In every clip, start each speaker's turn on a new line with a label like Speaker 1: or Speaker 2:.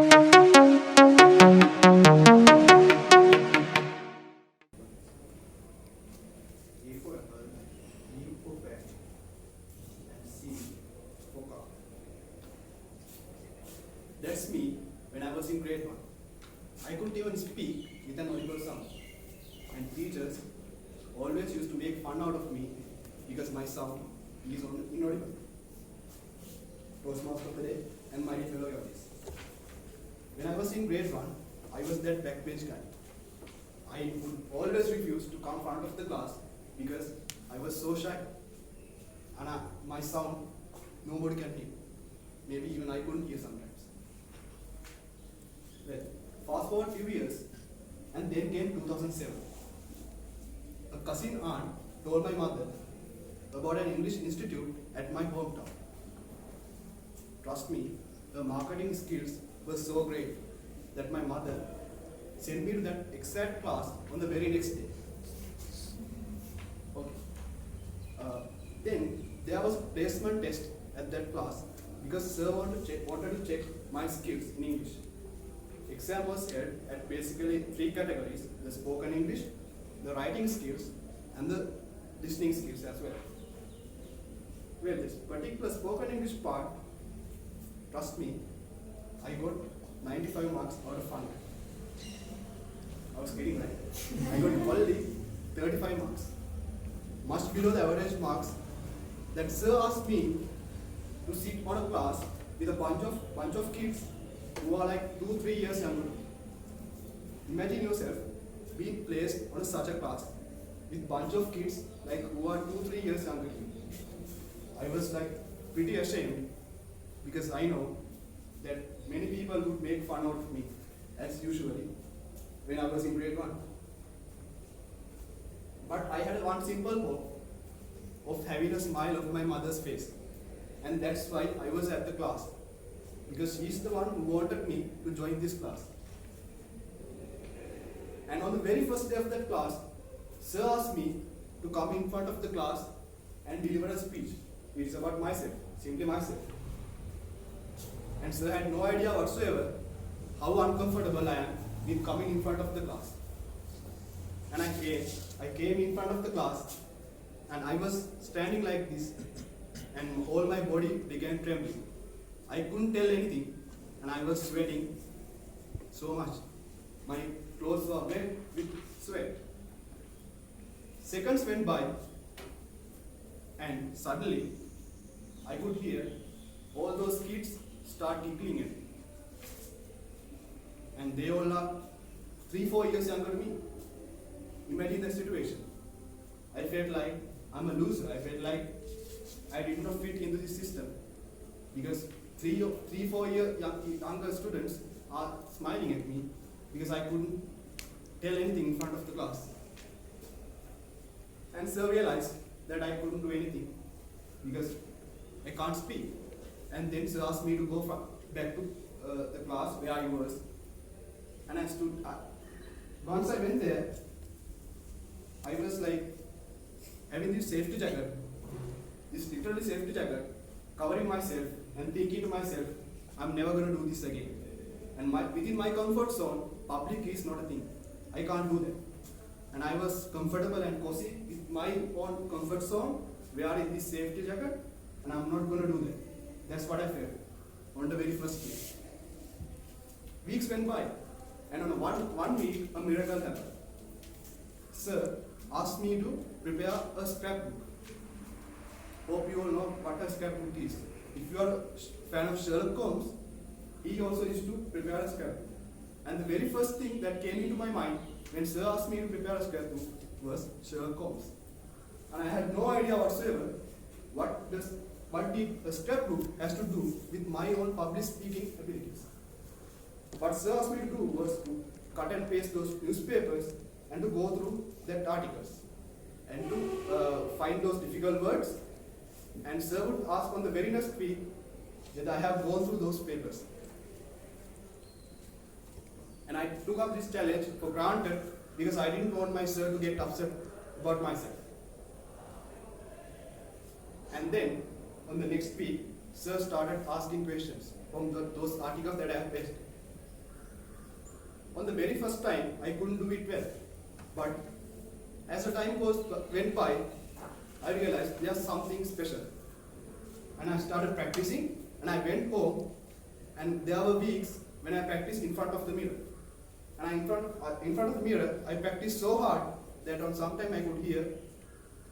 Speaker 1: A for apple, B for bat, and C for car. That's me when I was in grade 1. I couldn't even speak with an audible sound. And teachers always used to make fun out of me because my sound is inaudible. Toastmaster of the day and my fellow audience. When I was in grade 1, I was that backbench guy. I would always refuse to come front of the class because I was so shy. And my sound, nobody can hear. Maybe even I couldn't hear sometimes. Well, fast forward few years, and then came 2007. A cousin aunt told my mother about an English institute at my hometown. Trust me, her marketing skills were so great that my mother sent me to that exact class on the very next day. Okay. Then there was a placement test at that class because sir wanted to check my skills in English. Exam was held at basically 3 categories: the spoken English, the writing skills, and the listening skills as well. Well, this particular spoken English part, trust me, I got 95 marks out of 100. I was kidding, right? I got only 35 marks, much below the average marks that sir asked me to sit on a class with a bunch of kids who are like 2-3 years younger. Imagine yourself being placed on such a class with bunch of kids like who are 2-3 years younger than you. I was like pretty ashamed because I know that many people would make fun out of me as usually when I was in grade 1. But I had one simple hope of having a smile on my mother's face, and that's why I was at the class, because she's the one who wanted me to join this class. And on the very first day of that class, sir asked me to come in front of the class and deliver a speech. It's about myself, simply myself. And sir had no idea whatsoever how uncomfortable I am with coming in front of the class. And I came in front of the class, and I was standing like this, and all my body began trembling. I couldn't tell anything, and I was sweating so much. My clothes were wet with sweat. Seconds went by, and suddenly I could hear all those kids start giggling at me. And they all are 3-4 years younger than me. Imagine the situation. I felt like I'm a loser. I felt like I did not fit into this system because 3-4 year younger students are smiling at me because I couldn't tell anything in front of the class. And sir realized that I couldn't do anything because I can't speak. And then sir asked me to go back to the class where I was. And I stood. Once I went there, I was like having this safety jacket, this literally safety jacket, covering myself and thinking to myself, I'm never going to do this again. And within my comfort zone, public is not a thing. I can't do that. And I was comfortable and cozy with my own comfort zone, wearing this safety jacket, and I'm not going to do that. That's what I felt on the very first day. Weeks went by, and on one week, a miracle happened. Sir asked me to prepare a scrapbook. Hope you all know what a scrapbook is. If you are a fan of Sherlock Holmes, he also used to prepare a scrapbook. And the very first thing that came into my mind when sir asked me to prepare a scrapbook was Sherlock Holmes. And I had no idea whatsoever what did a scrapbook has to do with my own public speaking abilities. What sir asked me to do was to cut and paste those newspapers and to go through that articles and to find those difficult words. And sir would ask on the very next week that I have gone through those papers. And I took up this challenge for granted because I didn't want my sir to get upset about myself. And then on the next week, sir started asking questions from those articles that I have pasted. on the very first time, I couldn't do it well. But as the time went by, I realized there's something special. And I started practicing, and I went home, and there were weeks when I practiced in front of the mirror. And in front of the mirror, I practiced so hard that on some time I could hear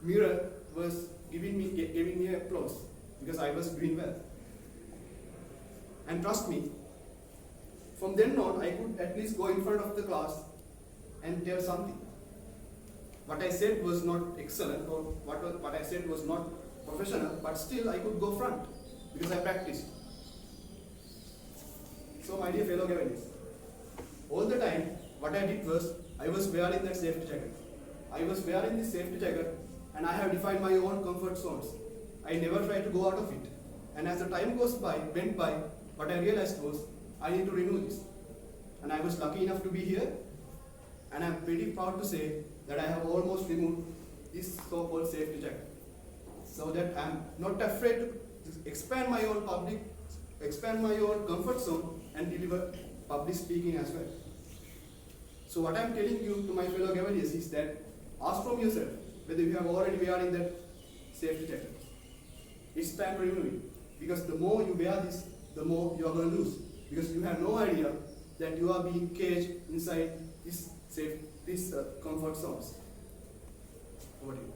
Speaker 1: mirror was giving me applause because I was doing well. And trust me, from then on, I could at least go in front of the class and tell something. What I said was not excellent, or what I said was not professional, but still I could go front because I practiced. So my dear fellow Gavelians, all the time what I did was I was wearing that safety jacket. I was wearing this safety jacket and I have defined my own comfort zones. I never try to go out of it. And as the time went by, what I realized was I need to remove this. And I was lucky enough to be here, and I'm pretty proud to say that I have almost removed this so-called safety jacket, so that I'm not afraid to expand my own comfort zone and deliver public speaking as well. So what I'm telling you to my fellow Gavelians is that ask from yourself whether you have already wearing that safety jacket. It's time to remove it, because the more you wear this, the more you are going to lose, because you have no idea that you are being caged inside this comfort zones. Over to you.